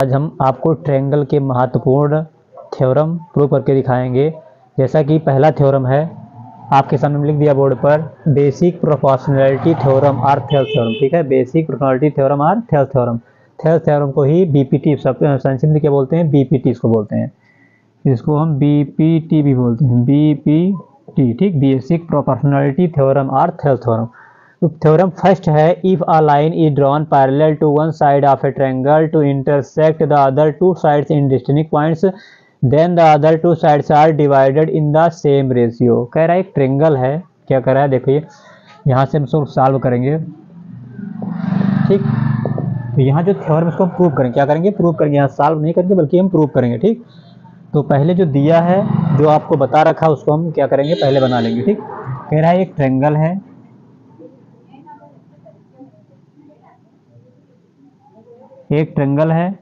आज हम आपको ट्रायंगल के महत्वपूर्ण थ्योरम प्रूव करके दिखाएंगे। जैसा कि पहला थ्योरम है, आपके सामने लिख दिया बोर्ड पर, बेसिक प्रोपोर्शनैलिटी थ्योरम और थेल्स थ्योरम। ठीक है, बेसिक प्रोपोर्शनैलिटी थ्योरम और थेल्स थ्योरम। थेल्स थ्योरम को ही बीपीटी संक्षिप्त में क्या बोलते हैं, बीपीटी इसको बोलते हैं। इसको हम बीपीटी भी बोलते हैं, बीपीटी। ठीक, बेसिक प्रोपोर्शनैलिटी थ्योरम और थेल्स थ्योरम। तो थ्योरम फर्स्ट है, if a line is drawn parallel to one side of a triangle to intersect the other two sides in distinct points, then the other two sides are divided in the same ratio. कह रहा है एक triangle है, क्या कर रहा है देखिए, यहाँ से हम इसको सॉल्व करेंगे। ठीक, तो यहाँ जो थ्योरम इसको हम प्रूव करेंगे, क्या करेंगे, प्रूव करेंगे। यहाँ सॉल्व नहीं करेंगे बल्कि हम प्रूव करेंगे। ठीक, तो पहले जो दिया है, जो आपको बता रखा है, उसको हम क्या करेंगे, पहले बना लेंगे। ठीक, कह रहा है एक ट्रायंगल है, एक ट्रायंगल है,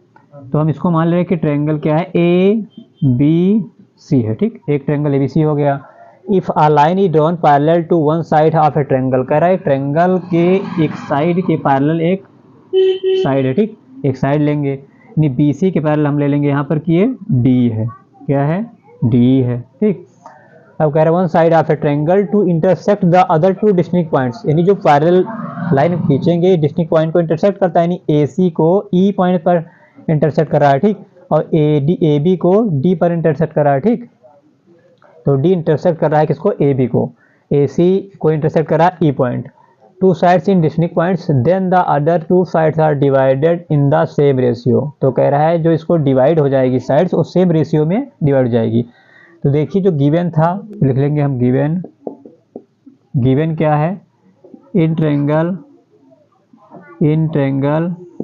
तो हम इसको मान ले रहे हैं कि ट्रायंगल क्या है, ए बी सी है। ठीक, एक ट्रायंगल ए बी सी हो गया। If a line is drawn parallel to one side of a triangle, कह रहा है ट्रायंगल के एक साइड के पैरेलल एक साइड है। ठीक, एक साइड लेंगे, यानी बी सी के पैरेलल हम ले लेंगे यहाँ पर कि ये डी है, क्या है, डी है। ठीक, अब कह रहे हैं one side of a triangle to intersect the other two distinct points, यानी जो पैरेलल लाइन खींचेंगे डिस्टिंक्ट पॉइंट को इंटरसेक्ट करता है, यानी ए सी को ई पॉइंट पर इंटरसेक्ट कर रहा है। ठीक, और ए बी को डी पर इंटरसेक्ट कर रहा है। ठीक, तो डी इंटरसेक्ट कर रहा है किसको, ए बी को, ए सी को इंटरसेक्ट कर रहा है E point. Two sides in distinct points, then the other two sides are divided in the same ratio. तो कह रहा है जो इसको डिवाइड हो जाएगी साइड्स, वो सेम रेशियो में डिवाइड हो जाएगी। तो देखिए जो गिवन था, लिख लेंगे हम गिवन। गिवन क्या है, in triangle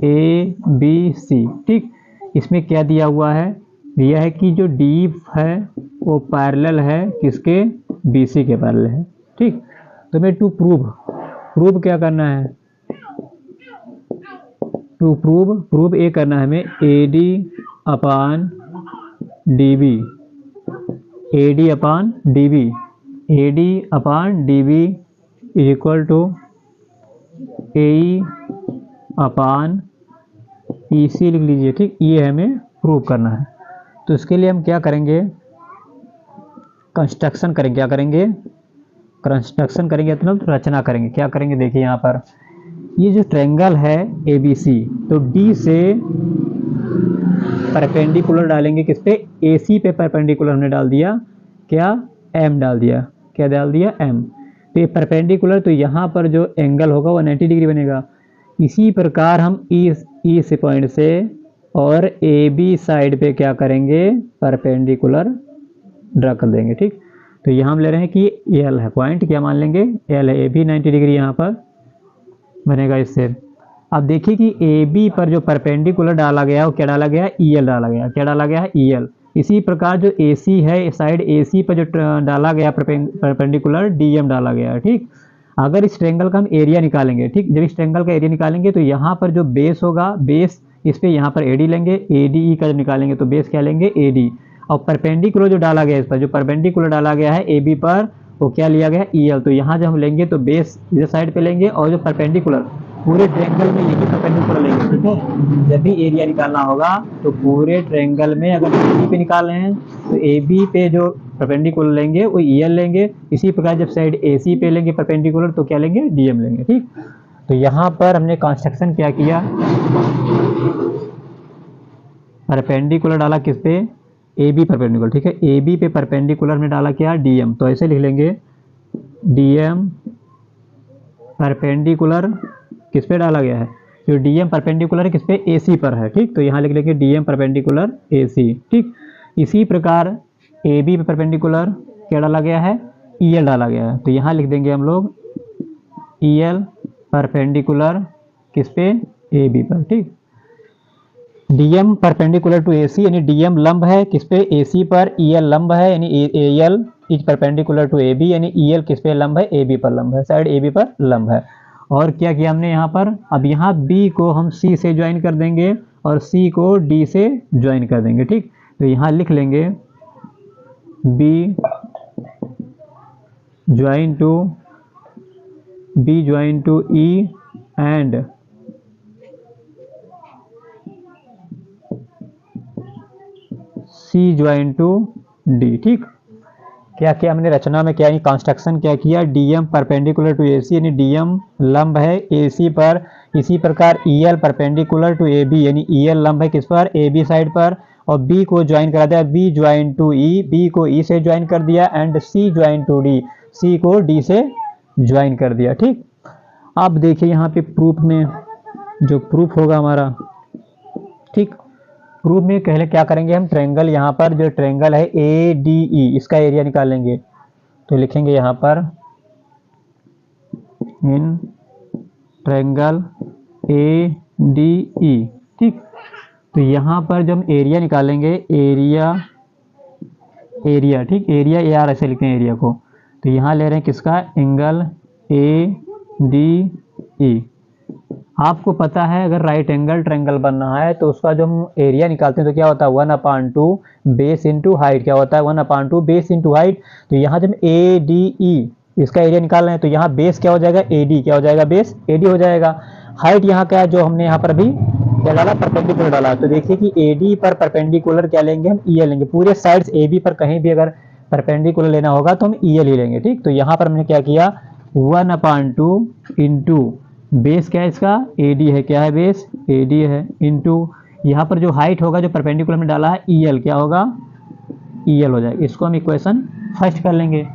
A B C. ठीक, इसमें क्या दिया हुआ है, दिया है कि जो डी है वो पैरेलल है किसके, बी सी के पैरेलल है। ठीक, तो मैं टू प्रूव क्या करना है, टू प्रूव ए करना है हमें, A D upon D B, A D upon D B, A D upon D B is equal to A upon E C लिख लीजिए। ठीक, ये हमें प्रूव करना है। तो इसके लिए हम क्या करेंगे, कंस्ट्रक्शन करेंगे। क्या करेंगे, कंस्ट्रक्शन करेंगे, मतलब रचना करेंगे। क्या करेंगे, देखिए यहाँ पर ये जो ट्रायंगल है ए बी सी, तो डी से परपेंडिकुलर डालेंगे किस पे, ए सी पे परपेंडिकुलर हमने डाल दिया, क्या, एम डाल दिया, क्या डाल दिया, एम। तो ये परपेंडिकुलर, तो यहाँ पर जो एंगल होगा वो 90 डिग्री बनेगा। इसी प्रकार हम ई से पॉइंट से और ए बी साइड पे क्या करेंगे, परपेंडिकुलर ड्रा कर देंगे। ठीक, तो यहाँ हम ले रहे हैं कि एल है पॉइंट, क्या मान लेंगे, एल है, ए बी 90 डिग्री यहाँ पर बनेगा इससे। अब देखिए कि ए बी पर जो परपेंडिकुलर डाला गया वो क्या डाला गया, ई एल डाला गया, क्या डाला गया है, ई एल। इसी प्रकार जो ए सी है, साइड ए सी पर जो डाला गया परपेंडिकुलर, डी एम डाला गया है। ठीक, अगर इस ट्रायंगल का हम एरिया निकालेंगे, ठीक, जब इस ट्रायंगल का एरिया निकालेंगे तो यहाँ पर जो बेस होगा, बेस इस पे यहाँ पर ए डी लेंगे, ए डी ई का जब निकालेंगे तो बेस क्या लेंगे, ए डी। और परपेंडिकुलर जो डाला गया है, इस पर जो परपेंडिकुलर डाला गया है ए बी पर, वो क्या लिया गया, ई एल। तो यहाँ जब हम लेंगे तो बेस इधर साइड पे लेंगे, और जो परपेंडिकुलर पूरे ट्रायंगल में यही परपेंडिकुलर लेंगे। ठीक है, जब भी एरिया निकालना होगा तो पूरे ट्रायंगल में अगर ए बी पे निकाल रहे हैं तो ए बी पे जो परपेंडिकुलर लेंगे वो ई एल लेंगे। इसी प्रकार जब साइड ए सी पे लेंगे परपेंडिकुलर तो क्या लेंगे, डी एम लेंगे। ठीक, तो यहाँ पर हमने कंस्ट्रक्शन क्या किया, परपेंडिकुलर डाला किस पे, ए बी परपेंडिकुलर। ठीक है, ए बी पे परपेंडिकुलर में डाला क्या, डी एम। तो ऐसे लिख लेंगे, डी एम परपेंडिकुलर किस पे डाला गया है, जो डी एम परपेंडिकुलर है किस पे, ए सी पर है। ठीक, तो यहाँ लिख लेंगे डी एम परपेंडिकुलर ए सी। ठीक, इसी प्रकार ए बी पे परपेंडिकुलर क्या डाला गया है, ई एल डाला गया है। तो यहाँ लिख देंगे हम लोग ई एल परपेंडिकुलर किस पे, ए बी पर। ठीक, डी एम परपेंडिकुलर टू ए सी, यानी डी एम लंब है किस पे, ए सी पर, ई एल लंब है, यानी A L is perpendicular to A B, यानी ई एल किस पे लंब है, ए बी पर लंब है, साइड ए बी पर लंब है। और क्या किया हमने यहाँ पर, अब यहाँ बी को हम सी से ज्वाइन कर देंगे और सी को डी से ज्वाइन कर देंगे। ठीक, तो यहाँ लिख लेंगे B join to E and C join to D. ठीक, क्या किया हमने रचना में, क्या कंस्ट्रक्शन क्या किया, डीएम परपेंडिकुलर टू एसी यानी डीएम लंब है एसी पर, इसी प्रकार ईएल परपेंडिकुलर टू एबी यानी ईएल लंब है किस पर, एबी साइड पर, और बी को ज्वाइन करा दिया, B join to E, B को ई से ज्वाइन कर दिया, and C join to D, C को डी से ज्वाइन कर दिया। ठीक, अब देखिए यहाँ पे प्रूफ में जो प्रूफ होगा हमारा, ठीक, प्रूफ में पहले क्या करेंगे हम, ट्रायंगल, यहाँ पर जो ट्रायंगल है ए डी ई इसका एरिया निकालेंगे। तो लिखेंगे यहाँ पर in triangle A D E. ठीक, तो यहाँ पर जब हम एरिया निकालेंगे, एरिया, एरिया, ठीक, एरिया ए आर ऐसे लिखते हैं एरिया को, तो यहाँ ले रहे हैं किसका, एंगल ए डी ई। आपको पता है अगर राइट एंगल ट्रायंगल बनना है तो उसका जो हम एरिया निकालते हैं तो क्या होता है 1/2 बेस इंटू हाइट, क्या होता है 1/2 बेस इंटू हाइट। तो यहाँ जब ए डी ई इसका एरिया निकाल रहे हैं तो यहाँ बेस क्या हो जाएगा, ए डी, क्या हो जाएगा, बेस ए डी हो जाएगा। हाइट यहाँ क्या है, जो हमने यहाँ पर अभी क्या डाला, परपेंडिकुलर डाला, तो देखिए कि ए डी पर परपेंडिकुलर क्या लेंगे हम, ई एल लेंगे। पूरे साइड्स ए बी पर कहीं भी अगर परपेंडिकुलर लेना होगा तो हम ई एल ही लेंगे। ठीक, तो यहाँ पर हमने क्या किया, 1/2 इंटू बेस क्या है इसका, ए डी है, क्या है बेस, ए डी है, इंटू यहाँ पर जो हाइट होगा जो परपेंडिकुलर में डाला है ई एल, क्या होगा, ई एल हो जाएगा। इसको हम इक्वेशन फर्स्ट कर लेंगे।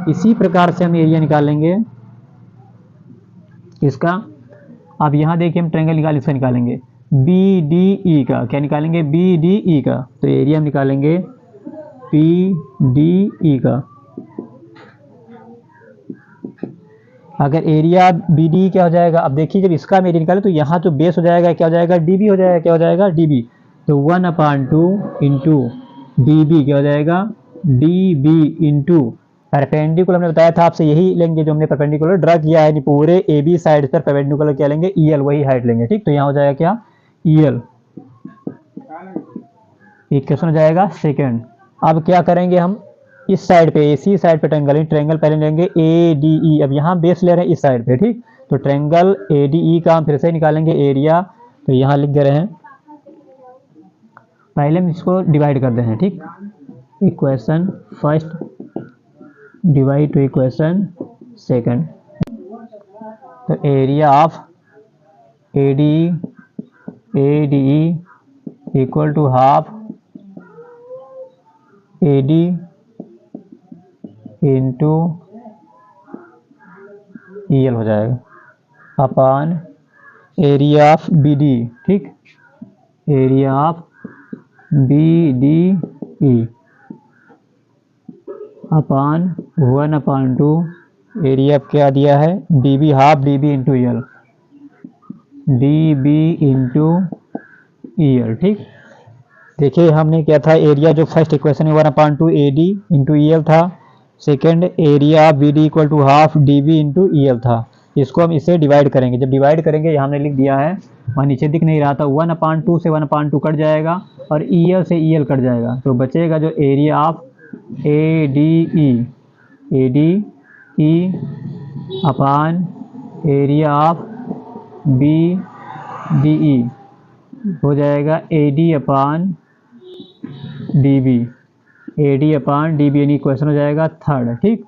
इसी प्रकार से हम एरिया निकालेंगे इसका। अब यहाँ देखिए हम ट्रायंगल निकाल, इसका निकालेंगे बी डी ई का, क्या निकालेंगे, बी डी ई का, तो एरिया हम निकालेंगे पी डी ई का। अगर एरिया बी डी क्या हो जाएगा, अब देखिए जब इसका हम एरिया निकाले तो यहाँ जो बेस हो जाएगा क्या हो जाएगा, डी बी हो जाएगा, क्या हो जाएगा, डी बी। तो 1/2 इंटू डी बी क्या हो जाएगा, डी बी इंटू परपेंडिकुलर, हमने बताया था आपसे यही लेंगे जो हमने परपेंडिकुलर ड्रा किया है, पूरे ए बी साइड पर परपेंडिकुलर क्या लेंगे, ई एल, वही हाइट लेंगे। ठीक, तो यहाँ हो जाएगा क्या, ई एल, एक क्वेश्चन हो जाएगा सेकेंड। अब क्या करेंगे हम, इस साइड पे एसी साइड पे ट्रायंगल, ट्रायंगल पहले लेंगे ए डी ई, अब यहाँ बेस ले रहे हैं इस साइड पे। ठीक, तो ट्रायंगल ए डी ई का हम फिर से निकालेंगे एरिया, तो यहाँ लिख दे रहे हैं, पहले हम इसको डिवाइड कर दे हैं। ठीक, equation first divide to equation second, तो area of A D E equal to half A D into E L हो जाएगा, upon area of B D. ठीक, area of B D E upon 1/2 area क्या दिया है, D B, half D B into E L, D B into E L. ठीक, देखिए हमने क्या था, एरिया जो फर्स्ट इक्वेशन है 1/2 A D into E L था, second area B D equal to half D B into E L था। इसको हम इससे डिवाइड करेंगे, जब डिवाइड करेंगे यहाँ हमने लिख दिया है, वहाँ नीचे दिख नहीं रहा था, 1/2 से 1/2 कट जाएगा और ई एल से ई एल कट जाएगा, तो बचेगा जो area of A D E upon area of B D E हो जाएगा A D upon D B, A D upon D B, यानी इक्वेशन हो जाएगा थर्ड। ठीक,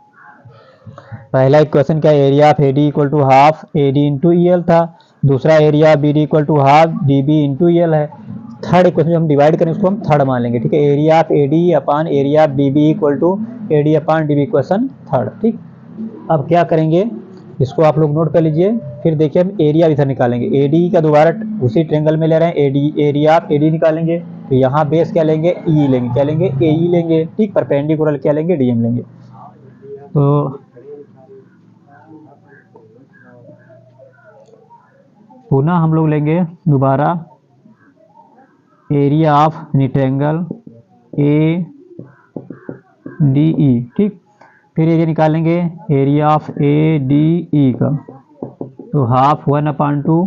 पहला इक्वेशन क्या, area of A D equal to half A D into E L था, दूसरा area B D equal to half D B into E L है। Third equation जो हम डिवाइड करें उसको हम थर्ड मान लेंगे। ठीक है, area of A D upon area of B B equal to A D upon D B, equation third. ठीक, अब क्या करेंगे, इसको आप लोग नोट कर लीजिए, फिर देखिए हम एरिया इधर निकालेंगे, ए डी का दोबारा उसी ट्रायंगल में ले रहे हैं, ए D, area of A D निकालेंगे, तो यहाँ बेस क्या लेंगे, ई लेंगे, क्या लेंगे, ए ई लेंगे। ठीक, परपेंडिकुलर क्या लेंगे, डी एम लेंगे। तो पुनः हम लोग लेंगे दोबारा area of triangle A D E. ठीक, फिर एरिया निकालेंगे एरिया ऑफ ए डी ई का, तो हाफ 1/2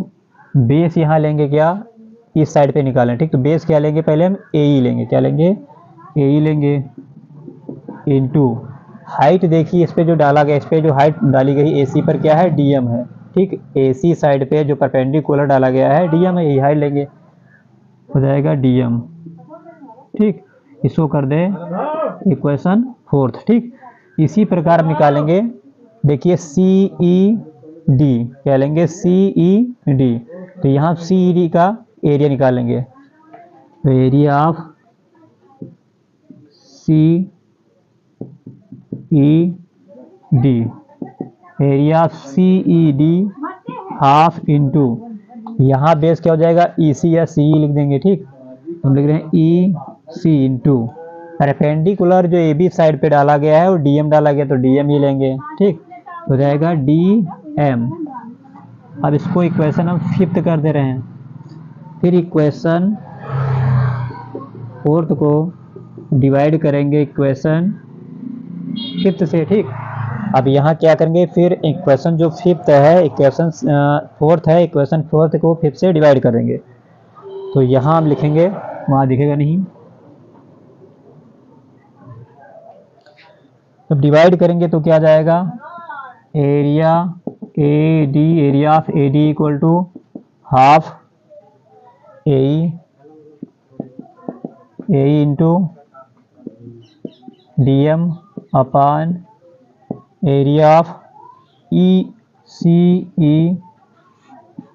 बेस यहाँ लेंगे, क्या इस साइड पे निकालें। ठीक, तो बेस क्या लेंगे, पहले हम ए ई लेंगे, क्या लेंगे, ए ई लेंगे, इनटू हाइट। देखिए इस पे जो डाला गया, इस पे जो हाइट डाली गई ए सी पर क्या है, डी एम है। ठीक, ए सी साइड पे जो परपेंडिकुलर डाला गया है डी एम है, यही हाइट लेंगे, हो जाएगा डी एम। ठीक, इसको कर दे इक्वेशन फोर्थ। ठीक, इसी प्रकार हम निकालेंगे, देखिए सी ई डी, क्या लेंगे सी ई डी, तो यहाँ सी ई डी का एरिया निकालेंगे, तो area of C E D, area of C E D half into, यहाँ बेस क्या हो जाएगा ई सी या सी ई लिख देंगे। ठीक, हम लिख रहे हैं ई सी इंटू परपेंडिकुलर जो ए बी साइड पे डाला गया है और डी एम डाला गया तो डी एम ही लेंगे। ठीक, हो जाएगा डी एम। अब इसको इक्वेशन हम फिफ्थ कर दे रहे हैं, फिर इक्वेशन फोर्थ को डिवाइड करेंगे इक्वेशन फिफ्थ से। ठीक, अब यहाँ क्या करेंगे, फिर इक्वेशन जो फिफ्थ है, इक्वेशन फोर्थ है, इक्वेशन फोर्थ को फिफ्थ से डिवाइड करेंगे, तो यहाँ हम लिखेंगे, वहाँ दिखेगा नहीं, तो डिवाइड करेंगे तो क्या जाएगा, area A D, area of A D equal to half A into D M upon area of E C E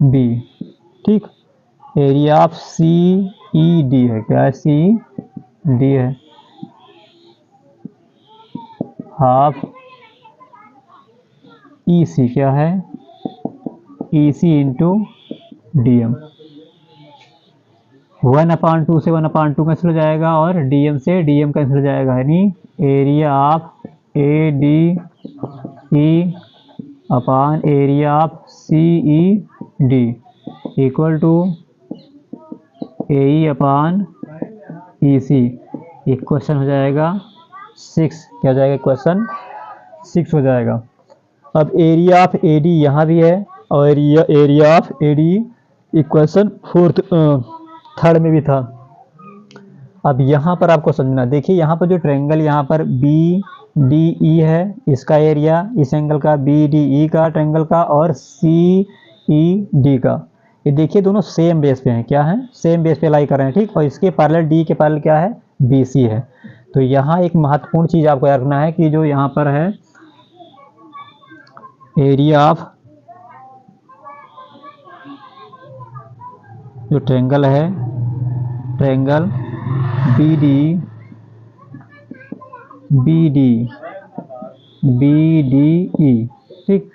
B. ठीक, area of C E D है, क्या है सी डी है, हाफ ई सी क्या है E C into D M, 1/2 से 1/2 cancel हो जाएगा और डी एम से डी एम कैंसिल हो जाएगा, यानी area of A D E upon area of C E D equal to A E upon E C. Equation हो जाएगा 6, क्या हो जाएगा इक्वेशन 6 हो जाएगा। अब एरिया ऑफ ए डी यहाँ भी है और area of A D equation fourth third में भी था। अब यहाँ पर आपको समझना, देखिए यहाँ पर जो ट्रायंगल यहाँ पर बी डी ई है, इसका एरिया इस एंगल का बी डी ई का ट्रायंगल का और सी ई डी का, ये देखिए दोनों सेम बेस पे हैं, क्या है सेम बेस पे लाई कर रहे हैं। ठीक, और इसके पैरेलल डी के पैरेलल क्या है बी सी है। तो यहाँ एक महत्वपूर्ण चीज आपको याद रखना है कि जो यहाँ पर है एरिया ऑफ जो ट्रायंगल है, ट्रायंगल बी डी ई, ठीक,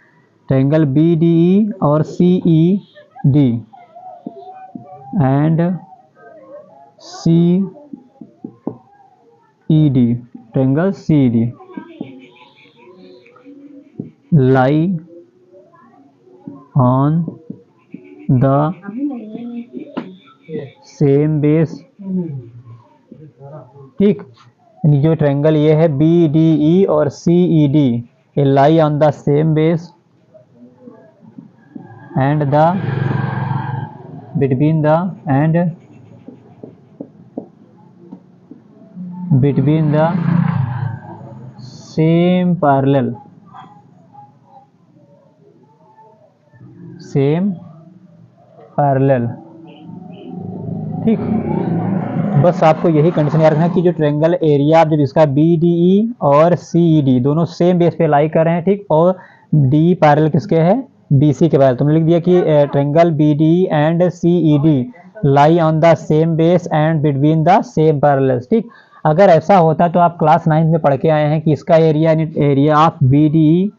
ट्रायंगल बी डी ई और C E D and C E D, triangle C E D lie on the same base। ठीक, जो ट्रायंगल ये है बी डी ई और C E D, ये लाई on the same base and the between the same parallel, ठीक। बस आपको यही कंडीशन याद रखना है कि जो ट्रायंगल एरिया जब इसका बी डी ई और सी ई डी दोनों सेम बेस पे लाई कर रहे हैं, ठीक, और डी पैरेलल किसके है बी सी के पैरेलल, तुमने लिख दिया कि triangle B D E and C E D lie on the same base and between the same parallel. ठीक, अगर ऐसा होता तो आप क्लास 9 में पढ़ के आए हैं कि इसका एरिया यानी area of B D E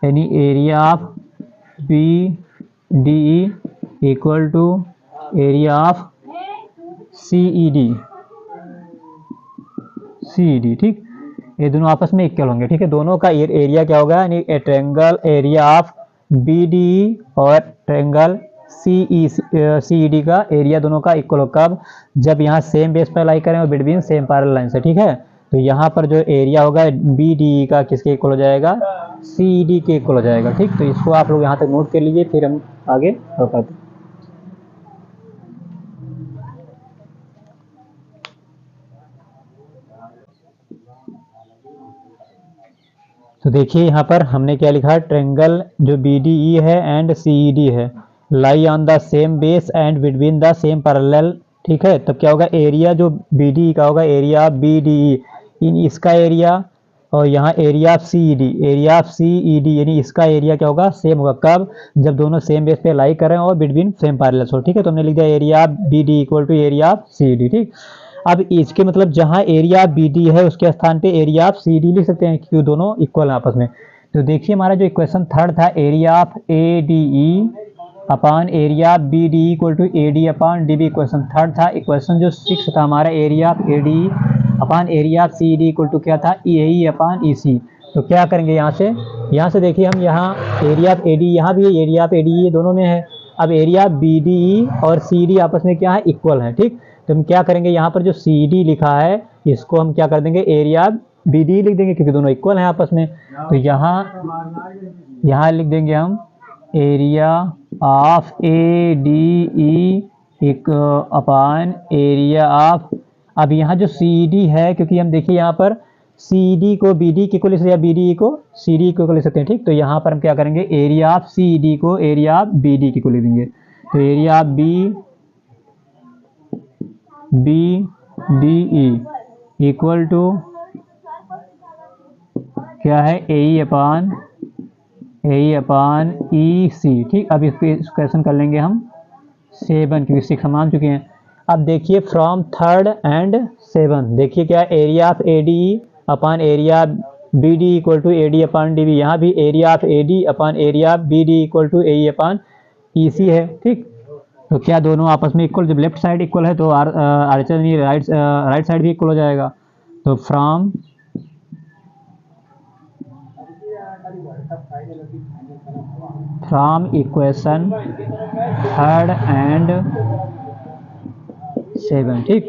यानी area of B D E equal to area of C E D, ठीक, ये दोनों आपस में इक्वल होंगे। ठीक है, दोनों का एरिया क्या होगा यानी triangle area of B D E और ट्रायंगल सी ई डी का एरिया दोनों का इक्वल होगा कब, जब यहाँ सेम बेस पर लाई करें और बिटवीन सेम पैरेलल लाइन से। ठीक है, तो यहाँ पर जो एरिया होगा बी डी ई का किसके इक्वल हो जाएगा सी ई डी के इक्वल हो जाएगा। ठीक, तो इसको आप लोग यहाँ तक नोट कर लीजिए, फिर हम आगे बढ़ पाते। तो देखिए यहाँ पर हमने क्या लिखा, ट्रायंगल जो बी डी ई है एंड सी ई डी है लाई on the same base and between the same parallel ठीक है। तब क्या होगा, एरिया जो बी डी का होगा, एरिया बी डी इन इसका एरिया, और यहाँ area of C E D, area of C E D यानी इसका एरिया क्या होगा, सेम होगा। कब, जब दोनों सेम बेस पे लाई कर रहे हैं और बिटवीन सेम पैरेलल्स हो। ठीक है, तो हमने लिख दिया area B D equal to area of C D. ठीक, अब इसके मतलब जहाँ एरिया बी डी है उसके स्थान पे एरिया ऑफ सी डी लिख सकते हैं, क्योंकि दोनों इक्वल है आपस में। तो देखिए हमारा जो इक्वेशन थर्ड था, area of A D E upon area B D equal to A D upon D B, equation third था। इक्वेशन जो सिक्स था हमारा, area of A D upon area of C D equal to क्या था, ए ई अपान E सी। तो क्या करेंगे यहाँ से देखिए हम, यहाँ एरिया ऑफ ए डी यहाँ भी है, एरिया ऑफ ए डी ये दोनों में है। अब एरिया बी डी और सी डी आपस में क्या है, इक्वल है। ठीक, तो हम क्या करेंगे, यहाँ पर जो सी डी लिखा है इसको हम क्या कर देंगे, एरिया बी डी लिख देंगे, क्योंकि दोनों इक्वल हैं आपस में। तो यहाँ लिख देंगे हम एरिया ऑफ ए डी ई एक अपान एरिया ऑफ, अब यहाँ जो सी डी है, क्योंकि हम देखिए यहाँ पर सी डी को बी डी को लिख सकते हैं, बी डी को सी डी को लिख सकते हैं। ठीक, तो यहाँ पर हम क्या करेंगे, एरिया ऑफ सी डी को एरिया ऑफ बी डी को लिख देंगे। तो area of B D E equal to क्या है, ए अपान ई सी। ठीक, अब इस पे क्वेश्चन कर लेंगे हम 7, क्योंकि 6 हम मान चुके हैं। अब देखिए फ्रॉम थर्ड एंड 7, देखिए क्या, area of A D upon area B D equal to A D upon D B, यहाँ भी area of A D upon area B D equal to A upon E C है। ठीक, तो क्या दोनों आपस में इक्वल, जब लेफ्ट साइड इक्वल है तो राइट साइड भी इक्वल हो जाएगा। तो फ्रॉम इक्वेशन थर्ड एंड 7। ठीक,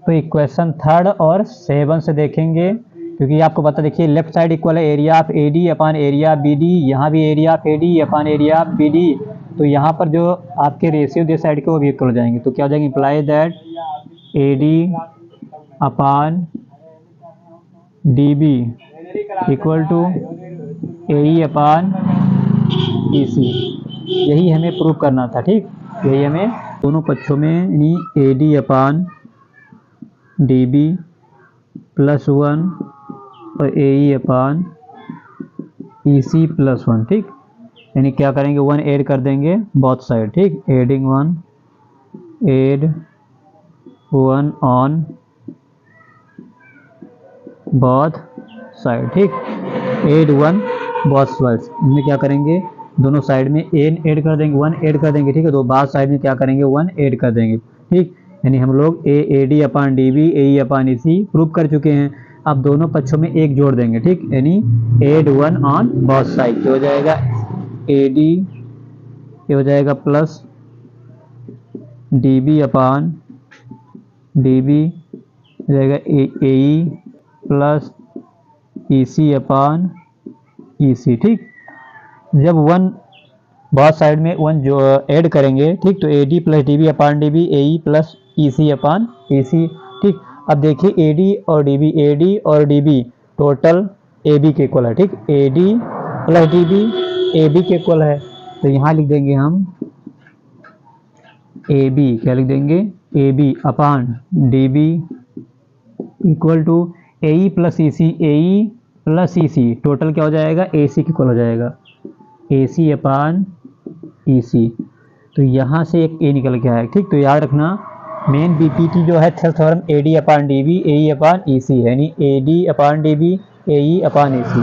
तो इक्वेशन थर्ड और 7 से देखेंगे, क्योंकि आपको पता, देखिए लेफ्ट साइड इक्वल है area of A D upon area B D, यहाँ भी area of A D upon area B D. तो यहाँ पर जो आपके रेशियो दे साइड के वो भी इक्वल हो जाएंगे। तो क्या हो जाएंगे, imply that A D upon D B equal to A upon E C. यही हमें प्रूव करना था। ठीक, यही हमें दोनों पक्षों में यानी A D upon D B plus 1 और A upon E C plus 1। ठीक, यानी क्या करेंगे, 1 ऐड कर देंगे बोथ साइड। ठीक, एडिंग 1 ऑन बोथ साइड। ठीक, एड 1 बोथ साइड्स, इनमें क्या करेंगे, दोनों साइड में एन ऐड कर देंगे, 1 ऐड कर देंगे। ठीक है, तो बाद साइड में क्या करेंगे, 1 ऐड कर देंगे। ठीक, यानी हम लोग A D upon D B A upon E C prove कर चुके हैं। अब दोनों पक्षों में एक जोड़ देंगे। ठीक, यानी एड 1 ऑन बोथ साइड, हो जाएगा ए डी, ये हो जाएगा plus D B upon D B, हो जाएगा ए plus E C upon E C. ठीक, जब 1 बहुत साइड में 1 जो ऐड करेंगे। ठीक, तो A D plus D B upon D B A plus E C upon E C. ठीक, अब देखिए ए डी और D B total A B के इक्वल है। ठीक, A D plus D B A B के इक्वल है। तो यहाँ लिख देंगे हम ए बी, क्या लिख देंगे, A B upon D B equal to A plus E C, A plus E C total क्या हो जाएगा, ए सी के इक्वल हो जाएगा, ए सी अपान ई सी। तो यहाँ से एक ए निकल के आया। ठीक, तो याद रखना मेन बीपीटी जो है theorem A D upon D B A upon E C है, यानी A D upon D B A upon A C.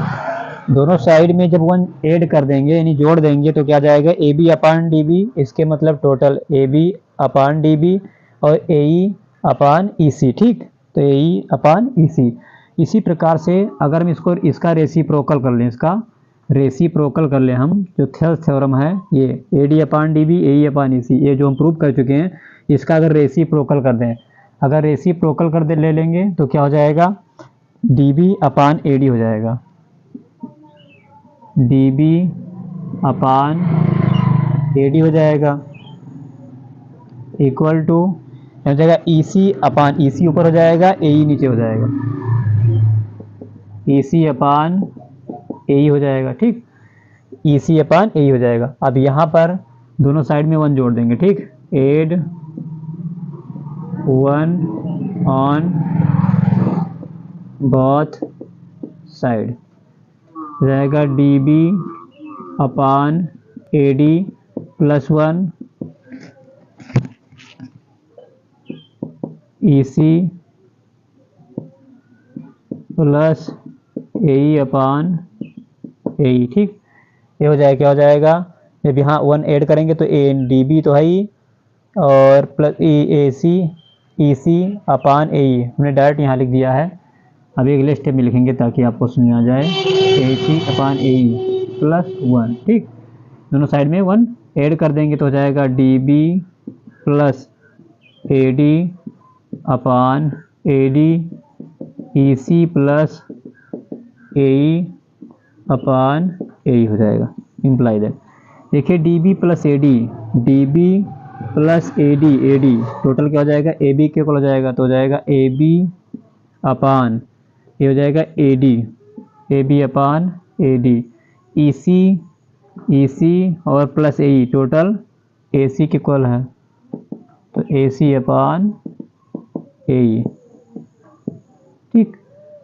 दोनों साइड में जब 1 ऐड कर देंगे यानी जोड़ देंगे तो क्या जाएगा, A B upon D B, इसके मतलब total A B upon D B और ए अपान ई सी। ठीक, तो ए अपान ई सी। इसी प्रकार से अगर हम इसका रेसिप्रोकल कर लें, इसका रेसिप्रोकल कर लें हम, जो थ्योरम है ये A D upon D B A upon E C, ये जो हम प्रूव कर चुके हैं, इसका अगर रेसिप्रोकल कर दें, अगर रेसिप्रोकल कर दे ले लेंगे तो क्या हो जाएगा, D B upon A D हो जाएगा, D B upon A D हो जाएगा, इक्वल टू हो जाएगा ई सी अपान ई सी ऊपर हो जाएगा, ए ई नीचे हो जाएगा, ई सी अपान ए ई हो जाएगा। ठीक, ई सी अपान ए ई हो जाएगा। अब यहाँ पर दोनों साइड में 1 जोड़ देंगे। ठीक, एड 1 ऑन बोथ साइड रहेगा dB अपान AD plus 1 EC plus AE अपान AE। ठीक, ये हो जाएगा, क्या हो जाएगा, जब यहाँ 1 ऐड करेंगे तो dB तो है ही, और प्लस AC EC अपान AE हमने डायरेक्ट यहाँ लिख दिया है। अभी अगले स्टेप में लिखेंगे ताकि आपको समझ आ जाए। AC अपान AE प्लस 1। ठीक, दोनों साइड में 1 ऐड कर देंगे तो हो जाएगा dB प्लस AD अपान AD EC प्लस AE अपान AE हो जाएगा, इम्प्लाई दैट। देखिए dB plus AD, dB plus AD total क्या हो जाएगा, AB के इक्वल हो जाएगा, तो हो जाएगा AB अपान, ये हो जाएगा AB अपान AD, EC और प्लस AE टोटल AC के इक्वल है, तो AC अपान AE। ठीक,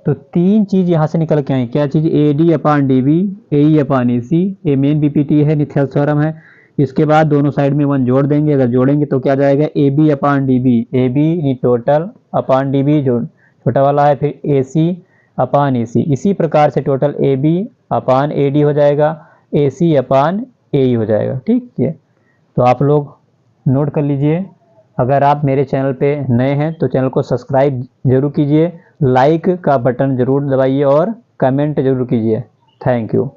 तो तीन चीज़ यहाँ से निकल के आई, क्या चीज़, AD अपान DB, AE अपान AC, ये मेन BPT है, निथेल्स थ्योरम है। इसके बाद दोनों साइड में 1 जोड़ देंगे, अगर जोड़ेंगे तो क्या जाएगा, AB अपान DB, AB टोटल अपान DB जो छोटा वाला है, फिर AC अपान AC। इसी प्रकार से टोटल AB अपान AD हो जाएगा, AC अपान AE हो जाएगा। ठीक है, तो आप लोग नोट कर लीजिए। अगर आप मेरे चैनल पे नए हैं तो चैनल को सब्सक्राइब जरूर कीजिए, लाइक का बटन ज़रूर दबाइए और कमेंट ज़रूर कीजिए। Thank you.